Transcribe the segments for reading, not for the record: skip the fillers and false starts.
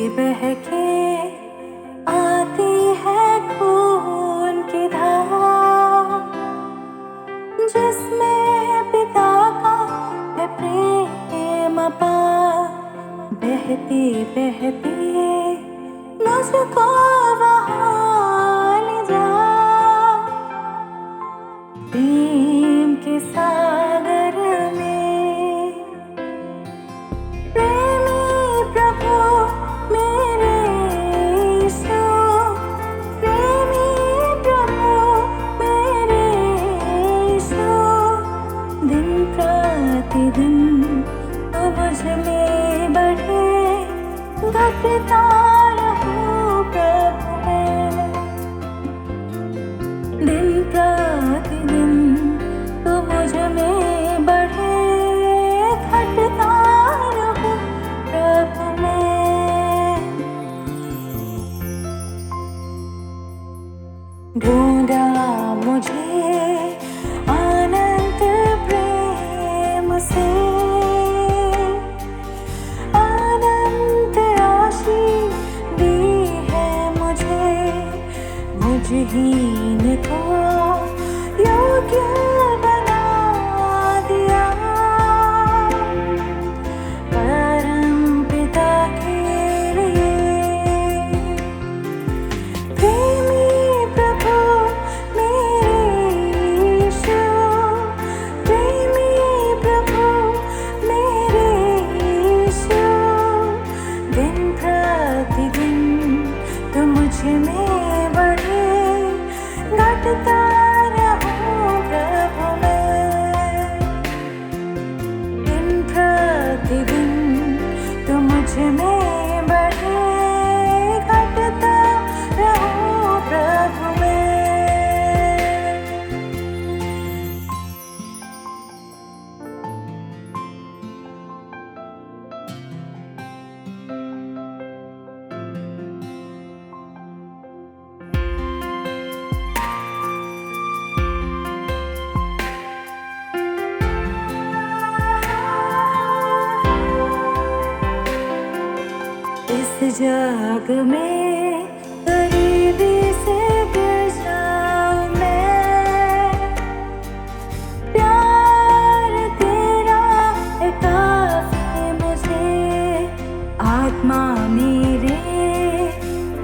बहके आती है खून की धार, जिसमें पिता का है प्रेम अपार। बहती बहती मुझको वहाँ ले जा, प्रेम के सागर में। प्रेमी प्रभु मेरे यीशु, प्रेमी प्रभु मेरे यीशु, दिन प्रतिदिन तो मुझ में बढ़े, घटता रहूं प्रभु मैं। दिन प्रतिदिन तो मुझ में बढ़े, घटता रहूं प्रभु मैं। ढूंढा मुझे अनंत प्रेम से, मुझहीन को योग्य बना दिया, परम पिता के लिए। प्रेमी प्रभु मेरे यीशु, प्रेमी प्रभु मेरे यीशु, दिन प्रतिदिन तो मुझ में बढ़े, घटता रहूं प्रभु मैं। दिन प्रतिदिन तो मुझ में बढ़े, घटता रहूं प्रभु मैं। इस जग में करीबी से गिर जाऊं मैं, प्यार तेरा है काफी मुझे। आत्मा मेरे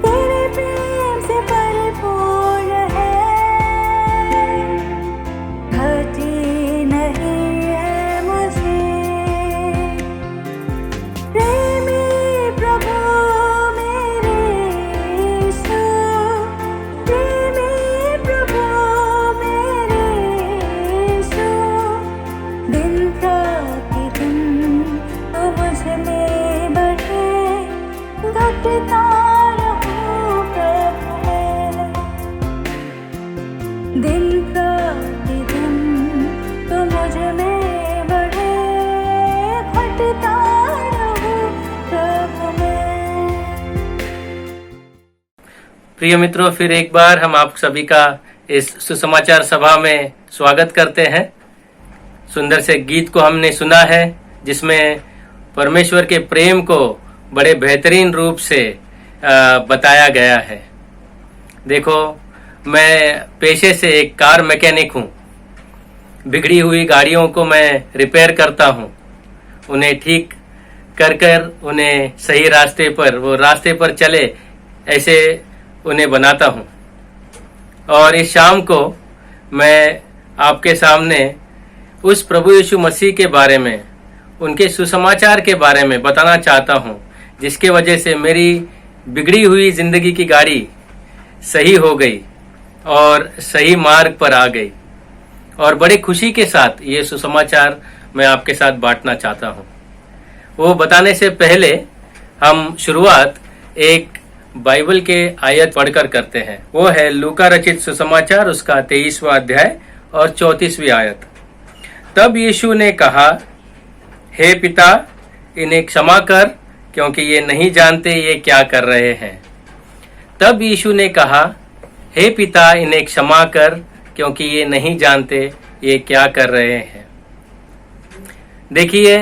तेरे प्रेम से परिपूर्ण है, घटी नहीं है मुझे। प्रेमी प्रभु मेरे यीशु, प्रेमी प्रभु मेरे यीशु, दिन प्रतिदिन तो मुझ में बढ़े, घटता रहूं प्रभु मैं। दिन प्रतिदिन तो मुझ में बढ़े, घटता रहूं प्रभु मैं। प्रिय मित्रों, फिर एक बार हम आप सभी का इस सुसमाचार सभा में स्वागत करते हैं। सुंदर से गीत को हमने सुना है, जिसमें परमेश्वर के प्रेम को बड़े बेहतरीन रूप से बताया गया है। देखो, मैं पेशे से एक कार मैकेनिक हूँ। बिगड़ी हुई गाड़ियों को मैं रिपेयर करता हूँ, उन्हें ठीक कर कर उन्हें सही रास्ते पर, वो रास्ते पर चले ऐसे उन्हें बनाता हूँ। और इस शाम को मैं आपके सामने उस प्रभु यीशु मसीह के बारे में, उनके सुसमाचार के बारे में बताना चाहता हूँ, जिसके वजह से मेरी बिगड़ी हुई जिंदगी की गाड़ी सही हो गई और सही मार्ग पर आ गई। और बड़ी खुशी के साथ ये सुसमाचार मैं आपके साथ बांटना चाहता हूँ। वो बताने से पहले हम शुरुआत एक बाइबल के आयत पढ़कर करते हैं। वो है लूका रचित सुसमाचार, उसका 23वां अध्याय और 34वीं आयत। तब यीशु ने कहा, हे पिता, इन्हें क्षमा कर, क्योंकि ये नहीं जानते ये क्या कर रहे हैं। तब यीशु ने कहा, हे पिता, इन्हें क्षमा कर, क्योंकि ये नहीं जानते ये क्या कर रहे हैं। देखिए,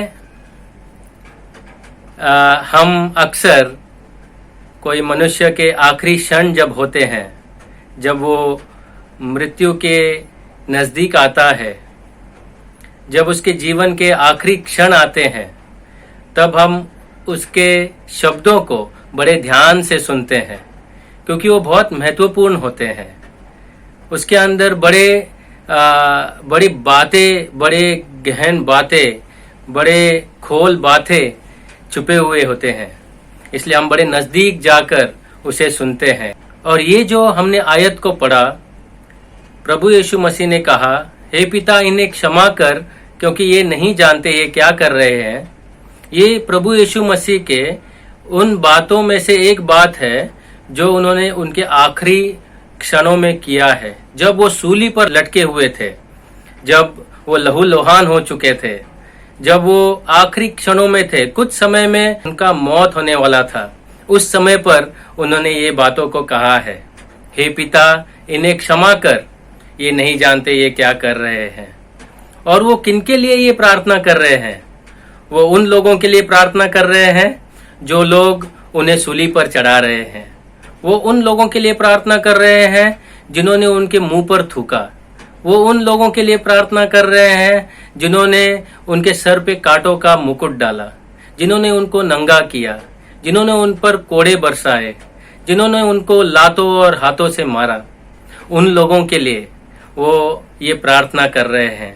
हम अक्सर कोई मनुष्य के आखिरी क्षण जब होते हैं, जब वो मृत्यु के नज़दीक आता है, जब उसके जीवन के आखिरी क्षण आते हैं, तब हम उसके शब्दों को बड़े ध्यान से सुनते हैं, क्योंकि वो बहुत महत्वपूर्ण होते हैं। उसके अंदर बड़ी बातें, बड़े गहन बातें, बड़े खोल बातें छुपे हुए होते हैं, इसलिए हम बड़े नज़दीक जाकर उसे सुनते हैं। और ये जो हमने आयत को पढ़ा, प्रभु यीशु मसीह ने कहा, हे पिता इन्हें क्षमा कर, क्योंकि ये नहीं जानते ये क्या कर रहे हैं। ये प्रभु यीशु मसीह के उन बातों में से एक बात है जो उन्होंने उनके आखिरी क्षणों में किया है, जब वो सूली पर लटके हुए थे, जब वो लहूलुहान हो चुके थे, जब वो आखिरी क्षणों में थे, कुछ समय में उनका मौत होने वाला था। उस समय पर उन्होंने ये बातों को कहा है, हे पिता इन्हें क्षमा कर, ये नहीं जानते ये क्या कर रहे हैं। और वो किनके लिए ये प्रार्थना कर रहे हैं? वो उन लोगों के लिए प्रार्थना कर रहे हैं जो लोग उन्हें सूली पर चढ़ा रहे हैं। वो उन लोगों के लिए प्रार्थना कर रहे हैं जिन्होंने उनके मुंह पर थूका। वो उन लोगों के लिए प्रार्थना कर रहे हैं जिन्होंने उनके सर पे कांटों का मुकुट डाला, जिन्होंने उनको नंगा किया, जिन्होंने उन पर कोड़े बरसाए, जिन्होंने उनको लातों और हाथों से मारा। उन लोगों के लिए वो ये प्रार्थना कर रहे हैं।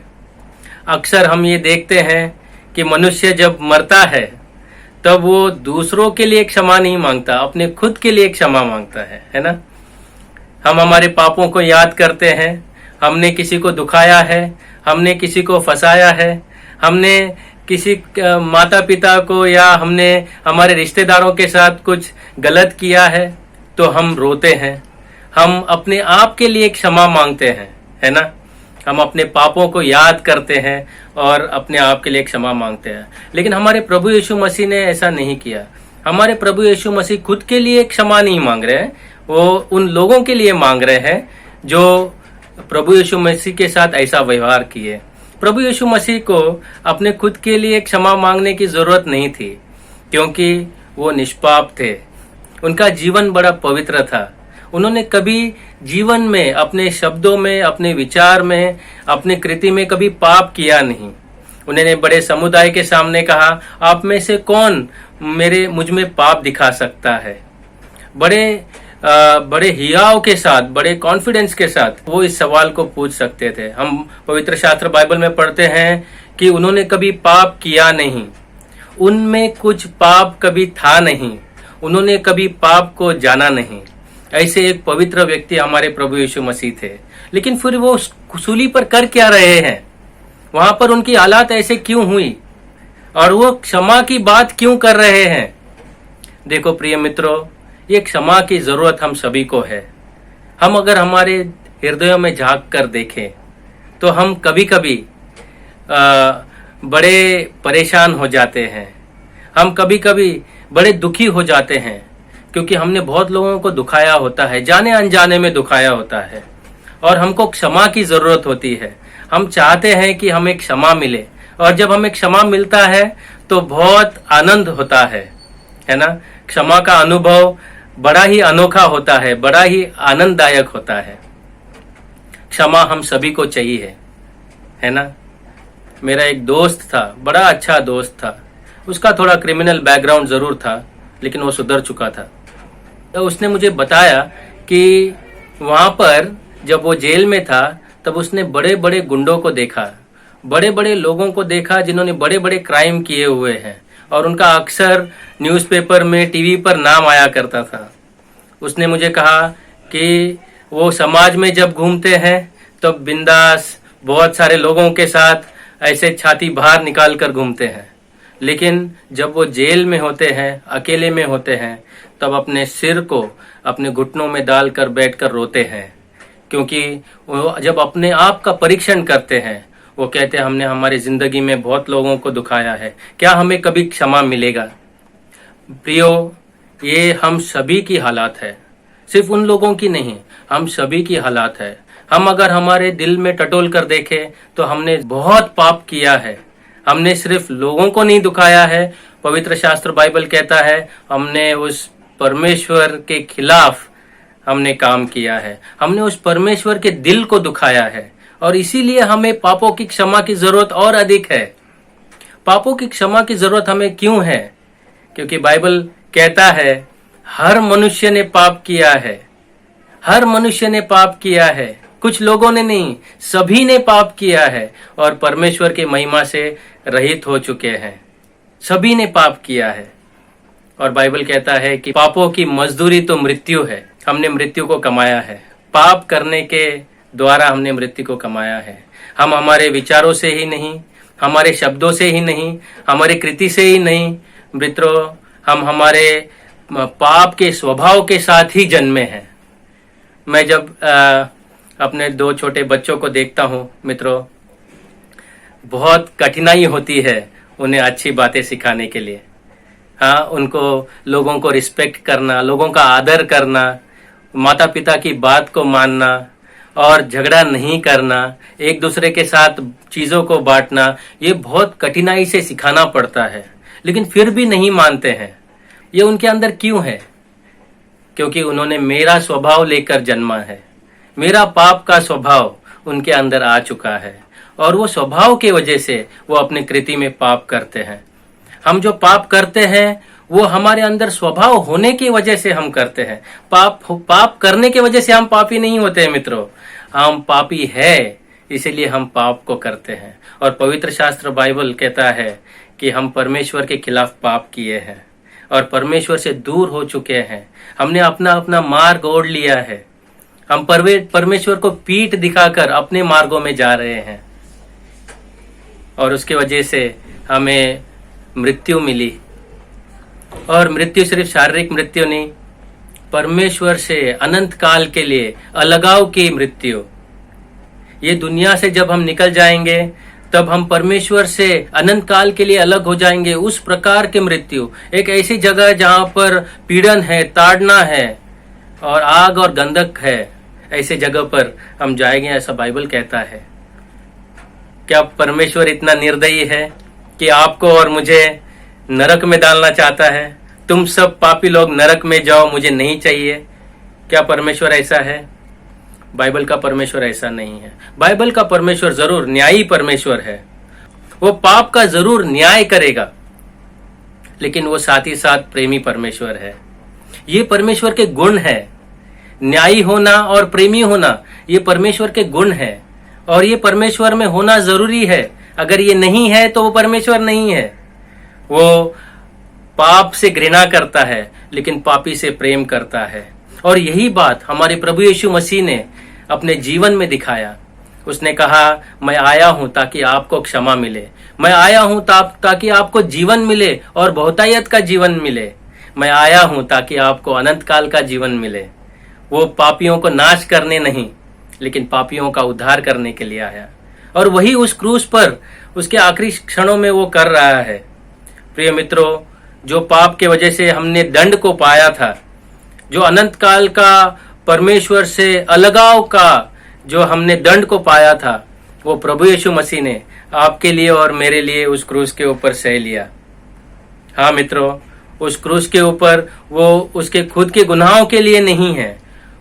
अक्सर हम ये देखते हैं कि मनुष्य जब मरता है तब वो दूसरों के लिए क्षमा नहीं मांगता, अपने खुद के लिए क्षमा मांगता है ना। हम हमारे पापों को याद करते हैं, हमने किसी को दुखाया है, हमने किसी को फंसाया है, हमने किसी माता पिता को या हमने हमारे रिश्तेदारों के साथ कुछ गलत किया है, तो हम रोते हैं, हम अपने आप के लिए क्षमा मांगते हैं, है ना। हम अपने पापों को याद करते हैं और अपने आप के लिए क्षमा मांगते हैं। लेकिन हमारे प्रभु यीशु मसीह ने ऐसा नहीं किया। हमारे प्रभु यीशु मसीह खुद के लिए क्षमा नहीं मांग रहे हैं, वो उन लोगों के लिए मांग रहे हैं जो प्रभु यीशु मसीह के साथ ऐसा व्यवहार किए। प्रभु यीशु मसीह को अपने खुद के लिए क्षमा मांगने की जरूरत नहीं थी, क्योंकि वो निष्पाप थे। उनका जीवन बड़ा पवित्र था। उन्होंने कभी जीवन में, अपने शब्दों में, अपने विचार में, अपने कृति में कभी पाप किया नहीं। उन्होंने बड़े समुदाय के सामने कहा, आप में से कौन मुझ में पाप दिखा सकता है। बड़े हियाव के साथ, बड़े कॉन्फिडेंस के साथ वो इस सवाल को पूछ सकते थे। हम पवित्र शास्त्र बाइबल में पढ़ते हैं कि उन्होंने कभी पाप किया नहीं, उनमें कुछ पाप कभी था नहीं, उन्होंने कभी पाप को जाना नहीं। ऐसे एक पवित्र व्यक्ति हमारे प्रभु यीशु मसीह थे। लेकिन फिर वो सूली पर कर क्या रहे हैं? वहां पर उनकी हालात ऐसे क्यों हुई और वो क्षमा की बात क्यों कर रहे हैं? देखो प्रिय मित्रों, ये क्षमा की जरूरत हम सभी को है। हम अगर हमारे हृदयों में झांक कर देखें तो हम कभी कभी बड़े परेशान हो जाते हैं, हम कभी कभी बड़े दुखी हो जाते हैं, क्योंकि हमने बहुत लोगों को दुखाया होता है, जाने अनजाने में दुखाया होता है, और हमको क्षमा की जरूरत होती है। हम चाहते हैं कि हमें क्षमा मिले, और जब हमें क्षमा मिलता है तो बहुत आनंद होता है ना। क्षमा का अनुभव बड़ा ही अनोखा होता है, बड़ा ही आनंददायक होता है। क्षमा हम सभी को चाहिए, है ना। मेरा एक दोस्त था, बड़ा अच्छा दोस्त था। उसका थोड़ा क्रिमिनल बैकग्राउंड जरूर था, लेकिन वो सुधर चुका था। तो उसने मुझे बताया कि वहां पर जब वो जेल में था तब उसने बड़े बड़े गुंडों को देखा, बड़े बड़े लोगों को देखा जिन्होंने बड़े बड़े क्राइम किए हुए हैं, और उनका अक्सर न्यूज़पेपर में, टीवी पर नाम आया करता था। उसने मुझे कहा कि वो समाज में जब घूमते हैं तो बिंदास बहुत सारे लोगों के साथ ऐसे छाती बाहर निकाल कर घूमते हैं, लेकिन जब वो जेल में होते हैं, अकेले में होते हैं, तब अपने सिर को अपने घुटनों में डालकर बैठकर रोते हैं, क्योंकि वो जब अपने आप का परीक्षण करते हैं, वो कहते हैं हमने हमारी जिंदगी में बहुत लोगों को दुखाया है, क्या हमें कभी क्षमा मिलेगा? प्रियो, ये हम सभी की हालात है, सिर्फ उन लोगों की नहीं, हम सभी की हालात है। हम अगर हमारे दिल में टटोल कर देखें तो हमने बहुत पाप किया है। हमने सिर्फ लोगों को नहीं दुखाया है, पवित्र शास्त्र बाइबल कहता है हमने उस परमेश्वर के खिलाफ हमने काम किया है, हमने उस परमेश्वर के दिल को दुखाया है, और इसीलिए हमें पापों की क्षमा की जरूरत और अधिक है। पापों की क्षमा की जरूरत हमें क्यों है? क्योंकि बाइबल कहता है हर मनुष्य ने पाप किया है, हर मनुष्य ने पाप किया है, कुछ लोगों ने नहीं, सभी ने पाप किया है और परमेश्वर की महिमा से रहित हो चुके हैं। सभी ने पाप किया है। और बाइबल कहता है कि पापों की मजदूरी तो मृत्यु है। हमने मृत्यु को कमाया है, पाप करने के द्वारा हमने मृत्यु को कमाया है। हम हमारे विचारों से ही नहीं, हमारे शब्दों से ही नहीं, हमारे कृति से ही नहीं मित्रों, हम हमारे पाप के स्वभाव के साथ ही जन्मे हैं। मैं जब अपने 2 छोटे बच्चों को देखता हूँ मित्रों, बहुत कठिनाई होती है उन्हें अच्छी बातें सिखाने के लिए। हाँ, उनको लोगों को रिस्पेक्ट करना, लोगों का आदर करना, माता पिता की बात को मानना और झगड़ा नहीं करना, एक दूसरे के साथ चीजों को बांटना, ये बहुत कठिनाई से सिखाना पड़ता है। लेकिन फिर भी नहीं मानते हैं। ये उनके अंदर क्यों है? क्योंकि उन्होंने मेरा स्वभाव लेकर जन्मा है। मेरा पाप का स्वभाव उनके अंदर आ चुका है और वो स्वभाव की वजह से वो अपने कृति में पाप करते हैं। हम जो पाप करते हैं वो हमारे अंदर स्वभाव होने की वजह से हम करते हैं। पाप करने की वजह से हम पापी नहीं होते हैं मित्रों, हम पापी है इसीलिए हम पाप को करते हैं। और पवित्र शास्त्र बाइबल कहता है कि हम परमेश्वर के खिलाफ पाप किए हैं और परमेश्वर से दूर हो चुके हैं। हमने अपना अपना मार्ग ओढ़ लिया है। हम परमेश्वर को पीठ दिखाकर अपने मार्गों में जा रहे हैं और उसके वजह से हमें मृत्यु मिली। और मृत्यु सिर्फ शारीरिक मृत्यु नहीं, परमेश्वर से अनंत काल के लिए अलगाव की मृत्यु। ये दुनिया से जब हम निकल जाएंगे तब हम परमेश्वर से अनंत काल के लिए अलग हो जाएंगे। उस प्रकार की मृत्यु, एक ऐसी जगह जहां पर पीड़न है, ताड़ना है और आग और गंधक है, ऐसे जगह पर हम जाएंगे, ऐसा बाइबल कहता है। क्या परमेश्वर इतना निर्दयी है कि आपको और मुझे नरक में डालना चाहता है? तुम सब पापी लोग नरक में जाओ, मुझे नहीं चाहिए। क्या परमेश्वर ऐसा है? बाइबल का परमेश्वर ऐसा नहीं है। बाइबल का परमेश्वर जरूर न्यायी परमेश्वर है, वो पाप का जरूर न्याय करेगा, लेकिन वो साथ ही साथ प्रेमी परमेश्वर है। ये परमेश्वर के गुण है। न्यायी होना और प्रेमी होना ये परमेश्वर के गुण है और ये परमेश्वर में होना जरूरी है। अगर ये नहीं है तो वो परमेश्वर नहीं है। वो पाप से घृणा करता है लेकिन पापी से प्रेम करता है। और यही बात हमारे प्रभु यीशु मसीह ने अपने जीवन में दिखाया। उसने कहा, मैं आया हूं ताकि आपको क्षमा मिले, मैं आया हूं ताकि आपको जीवन मिले और बहुतायत का जीवन मिले, मैं आया हूं ताकि आपको अनंत काल का जीवन मिले। वो पापियों को नाश करने नहीं, लेकिन पापियों का उद्धार करने के लिए आया। और वही उस क्रूस पर उसके आखिरी क्षणों में वो कर रहा है। प्रिय मित्रों, जो पाप के वजह से हमने दंड को पाया था, जो अनंत काल का परमेश्वर से अलगाव का जो हमने दंड को पाया था, वो प्रभु यीशु मसीह ने आपके लिए और मेरे लिए उस क्रूस के ऊपर सह लिया। हाँ मित्रों, उस क्रूस के ऊपर वो उसके खुद के गुनाहों के लिए नहीं है,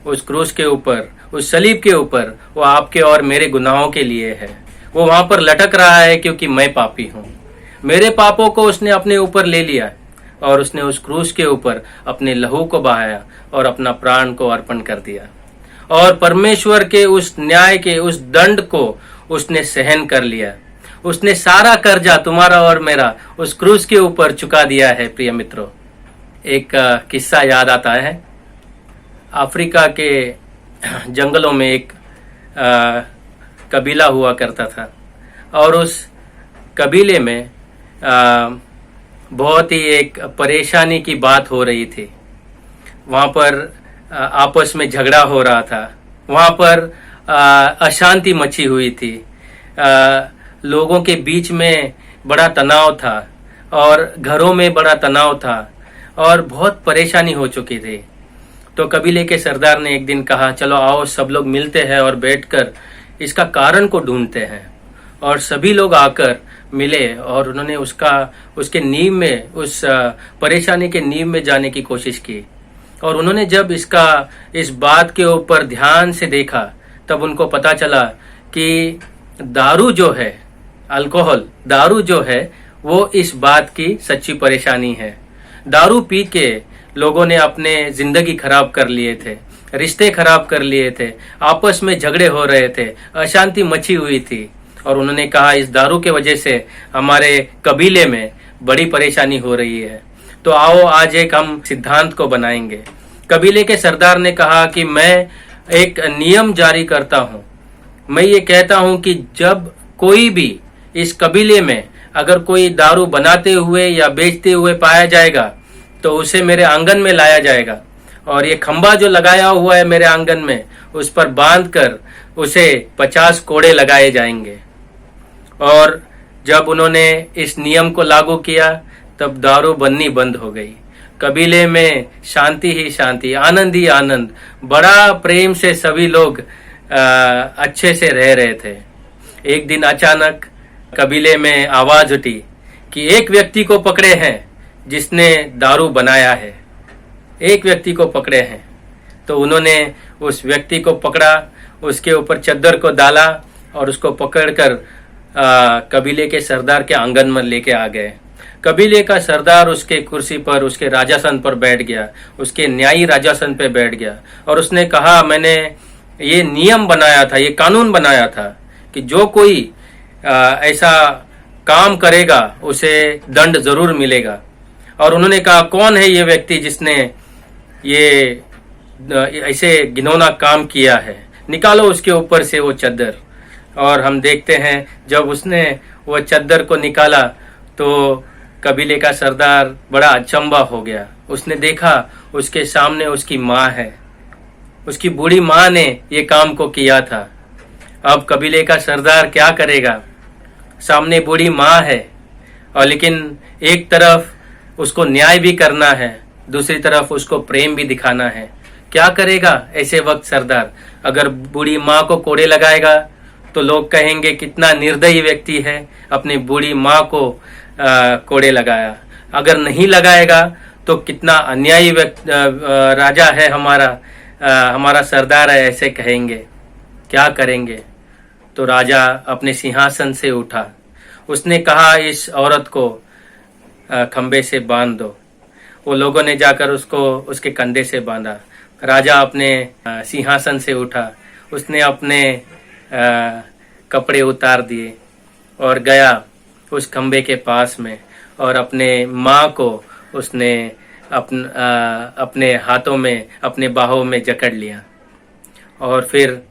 उस क्रूस के ऊपर, उस सलीब के ऊपर वो आपके और मेरे गुनाहों के लिए है। वो वहां पर लटक रहा है क्योंकि मैं पापी हूं। मेरे पापों को उसने अपने ऊपर ले लिया और उसने उस क्रूस के ऊपर अपने लहू को बहाया और अपना प्राण को अर्पण कर दिया और परमेश्वर के उस न्याय के उस दंड को उसने सहन कर लिया। उसने सारा कर्जा तुम्हारा और मेरा उस क्रूस के ऊपर चुका दिया है। प्रिय मित्रों, एक किस्सा याद आता है। अफ्रीका के जंगलों में एक कबीला हुआ करता था और उस कबीले में बहुत ही एक परेशानी की बात हो रही थी। वहाँ पर आपस में झगड़ा हो रहा था, वहाँ पर अशांति मची हुई थी, लोगों के बीच में बड़ा तनाव था और घरों में बड़ा तनाव था और बहुत परेशानी हो चुकी थी। तो कबीले के सरदार ने एक दिन कहा, चलो आओ सब लोग मिलते हैं और बैठकर इसका कारण को ढूंढते हैं। और सभी लोग आकर मिले और उन्होंने उसके नींव में, उस परेशानी के नींव में जाने की कोशिश की। और उन्होंने जब इस बात के ऊपर ध्यान से देखा तब उनको पता चला कि दारू जो है, अल्कोहल, दारू जो है वो इस बात की सच्ची परेशानी है। दारू पी के लोगों ने अपने जिंदगी खराब कर लिए थे, रिश्ते खराब कर लिए थे, आपस में झगड़े हो रहे थे, अशांति मची हुई थी। और उन्होंने कहा इस दारू के वजह से हमारे कबीले में बड़ी परेशानी हो रही है। तो आओ आज एक हम सिद्धांत को बनाएंगे। कबीले के सरदार ने कहा कि मैं एक नियम जारी करता हूं। मैं ये कहता हूं कि जब कोई भी इस कबीले में अगर कोई दारू बनाते हुए या बेचते हुए पाया जाएगा तो उसे मेरे आंगन में लाया जाएगा और ये खंबा जो लगाया हुआ है मेरे आंगन में उस पर बांध कर उसे 50 कोड़े लगाए जाएंगे। और जब उन्होंने इस नियम को लागू किया तब दारू बननी बंद हो गई। कबीले में शांति ही शांति, आनंद ही आनंद, बड़ा प्रेम से सभी लोग अच्छे से रह रहे थे। एक दिन अचानक कबीले में आवाज उठी कि एक व्यक्ति को पकड़े हैं जिसने दारू बनाया है, एक व्यक्ति को पकड़े हैं। तो उन्होंने उस व्यक्ति को पकड़ा, उसके ऊपर चद्दर को डाला और उसको पकड़कर कबीले के सरदार के आंगन में लेके आ गए। कबीले का सरदार उसके कुर्सी पर, उसके राजासन पर बैठ गया, उसके न्यायी राजासन पे बैठ गया और उसने कहा मैंने ये नियम बनाया था, ये कानून बनाया था कि जो कोई ऐसा काम करेगा उसे दंड जरूर मिलेगा। और उन्होंने कहा कौन है ये व्यक्ति जिसने ये ऐसे घिनौना काम किया है, निकालो उसके ऊपर से वो चद्दर। और हम देखते हैं जब उसने वो चद्दर को निकाला तो कबीले का सरदार बड़ा अचंभा हो गया। उसने देखा उसके सामने उसकी माँ है, उसकी बूढ़ी माँ ने ये काम को किया था। अब कबीले का सरदार क्या करेगा, सामने बूढ़ी माँ है और लेकिन एक तरफ उसको न्याय भी करना है, दूसरी तरफ उसको प्रेम भी दिखाना है। क्या करेगा ऐसे वक्त सरदार? अगर बूढ़ी माँ को कोड़े लगाएगा तो लोग कहेंगे कितना निर्दयी व्यक्ति है, अपनी बूढ़ी माँ को कोड़े लगाया। अगर नहीं लगाएगा तो कितना अन्यायी राजा है हमारा सरदार है, ऐसे कहेंगे। क्या करेंगे? तो राजा अपने सिंहासन से उठा, उसने कहा इस औरत को खंबे से बांध दो। वो लोगों ने जाकर उसको उसके कंधे से बांधा। राजा अपने सिंहासन से उठा, उसने अपने कपड़े उतार दिए और गया उस खंबे के पास में और अपने माँ को उसने अपने हाथों में, अपने बाहों में जकड़ लिया और फिर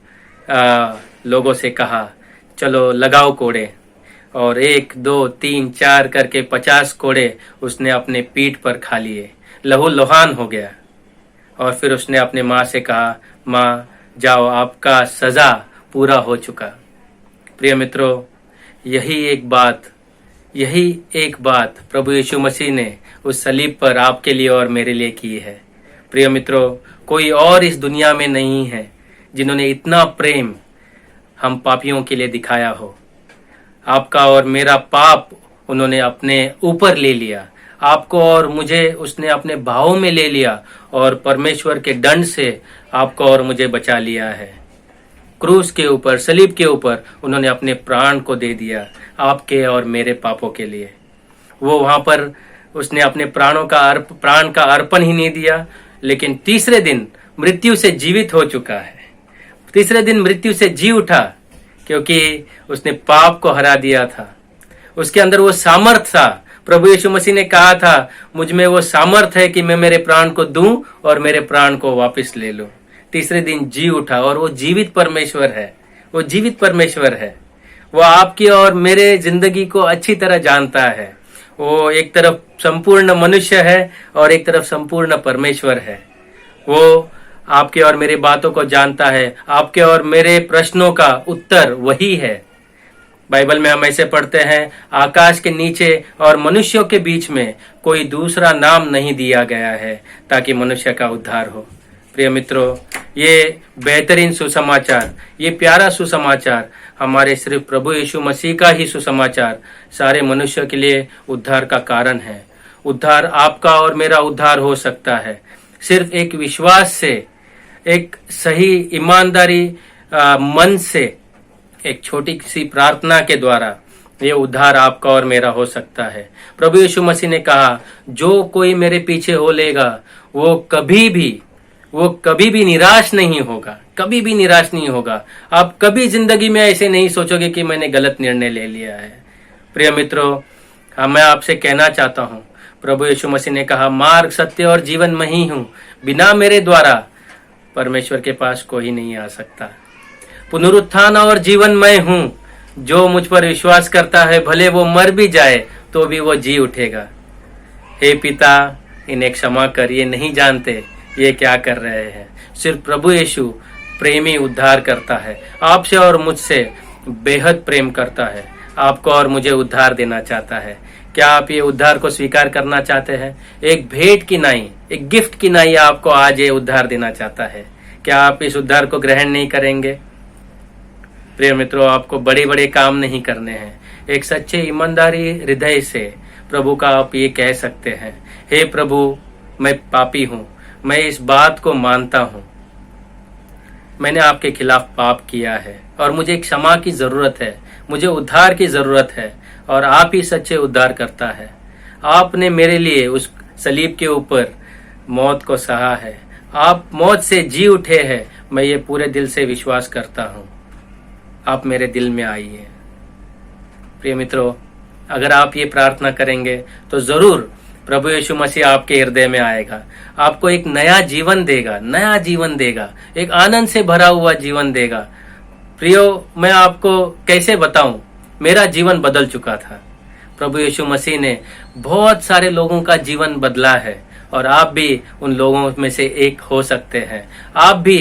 लोगों से कहा चलो लगाओ कोड़े। और 1 2 3 4 करके 50 कोड़े उसने अपने पीठ पर खा लिए, लहू लुहान हो गया। और फिर उसने अपने माँ से कहा माँ जाओ, आपका सजा पूरा हो चुका। प्रिय मित्रों, यही एक बात प्रभु यीशु मसीह ने उस सलीब पर आपके लिए और मेरे लिए की है। प्रिय मित्रों, कोई और इस दुनिया में नहीं है जिन्होंने इतना प्रेम हम पापियों के लिए दिखाया हो। आपका और मेरा पाप उन्होंने अपने ऊपर ले लिया, आपको और मुझे उसने अपने भावों में ले लिया और परमेश्वर के दंड से आपको और मुझे बचा लिया है। क्रूस के ऊपर, सलीब के ऊपर उन्होंने अपने प्राण को दे दिया आपके और मेरे पापों के लिए। वो वहां पर उसने अपने प्राण का अर्पण ही नहीं दिया, लेकिन तीसरे दिन मृत्यु से जीवित हो चुका है। तीसरे दिन मृत्यु से जी उठा क्योंकि उसने पाप को हरा दिया था। उसके अंदर वो सामर्थ था। प्रभु यीशु मसीह ने कहा था मुझ में वो सामर्थ है कि मैं मेरे प्राण को दूं और मेरे प्राण को वापस ले लूं। तीसरे दिन जी उठा और वो जीवित परमेश्वर है, वो जीवित परमेश्वर है। वो आपकी और मेरे जिंदगी को अच्छी तरह जानता है। वो एक तरफ संपूर्ण मनुष्य है और एक तरफ संपूर्ण परमेश्वर है। वो आपके और मेरी बातों को जानता है, आपके और मेरे प्रश्नों का उत्तर वही है। बाइबल में हम ऐसे पढ़ते हैं, आकाश के नीचे और मनुष्यों के बीच में कोई दूसरा नाम नहीं दिया गया है ताकि मनुष्य का उद्धार हो। प्रिय मित्रों, ये बेहतरीन सुसमाचार, ये प्यारा सुसमाचार हमारे सिर्फ प्रभु यीशु मसीह का ही सुसमाचार सारे मनुष्य के लिए उद्धार का कारण है। उद्धार, आपका और मेरा उद्धार हो सकता है। सिर्फ एक विश्वास से, एक सही ईमानदारी मन से, एक छोटी सी प्रार्थना के द्वारा ये उद्धार आपका और मेरा हो सकता है। प्रभु यीशु मसीह ने कहा, जो कोई मेरे पीछे हो लेगा वो कभी भी निराश नहीं होगा, कभी भी निराश नहीं होगा। आप कभी जिंदगी में ऐसे नहीं सोचोगे कि मैंने गलत निर्णय ले लिया है। प्रिय मित्रों, मैं आपसे कहना चाहता हूँ, प्रभु यीशु मसीह ने कहा, मार्ग, सत्य और जीवन मैं ही हूँ, बिना मेरे द्वारा परमेश्वर के पास कोई नहीं आ सकता। पुनरुत्थान और जीवन मैं हूँ, जो मुझ पर विश्वास करता है भले वो मर भी जाए तो भी वो जी उठेगा। हे पिता, इन्हें क्षमा कर, ये नहीं जानते ये क्या कर रहे हैं। सिर्फ प्रभु यीशु प्रेमी उद्धार करता है, आपसे और मुझसे बेहद प्रेम करता है, आपको और मुझे उद्धार देना चाहता है। क्या आप ये उद्धार को स्वीकार करना चाहते हैं? एक भेंट की नाई, एक गिफ्ट की नाई आपको आज ये उद्धार देना चाहता है। क्या आप इस उद्धार को ग्रहण नहीं करेंगे? प्रिय मित्रों, आपको बड़े बड़े काम नहीं करने हैं। एक सच्चे ईमानदारी हृदय से प्रभु का आप ये कह सकते हैं, हे प्रभु, मैं पापी हूँ, मैं इस बात को मानता हूँ, मैंने आपके खिलाफ पाप किया है और मुझे क्षमा की जरूरत है, मुझे उद्धार की जरूरत है और आप ही सच्चे उद्धार करता है। आपने मेरे लिए उस सलीब के ऊपर मौत को सहा है, आप मौत से जी उठे हैं, मैं ये पूरे दिल से विश्वास करता हूँ। आप मेरे दिल में आइए। प्रिय मित्रों, अगर आप ये प्रार्थना करेंगे तो जरूर प्रभु यीशु मसीह आपके हृदय में आएगा, आपको एक नया जीवन देगा, नया जीवन देगा, एक आनंद से भरा हुआ जीवन देगा। प्रियो, मैं आपको कैसे बताऊं, मेरा जीवन बदल चुका था। प्रभु यीशु मसीह ने बहुत सारे लोगों का जीवन बदला है और आप भी उन लोगों में से एक हो सकते हैं। आप भी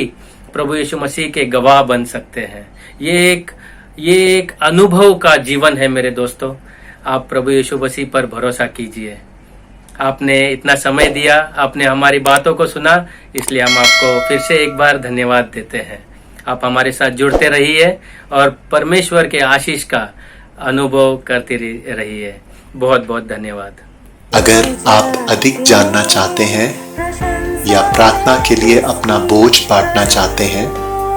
प्रभु यीशु मसीह के गवाह बन सकते हैं। ये एक अनुभव का जीवन है मेरे दोस्तों। आप प्रभु यीशु मसीह पर भरोसा कीजिए। आपने इतना समय दिया, आपने हमारी बातों को सुना, इसलिए हम आपको फिर से एक बार धन्यवाद देते हैं। आप हमारे साथ जुड़ते रहिए और परमेश्वर के आशीष का अनुभव करते रहिए। बहुत बहुत धन्यवाद। अगर आप अधिक जानना चाहते हैं या प्रार्थना के लिए अपना बोझ बांटना चाहते हैं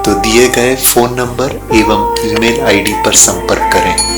तो दिए गए फोन नंबर एवं ईमेल आईडी पर संपर्क करें।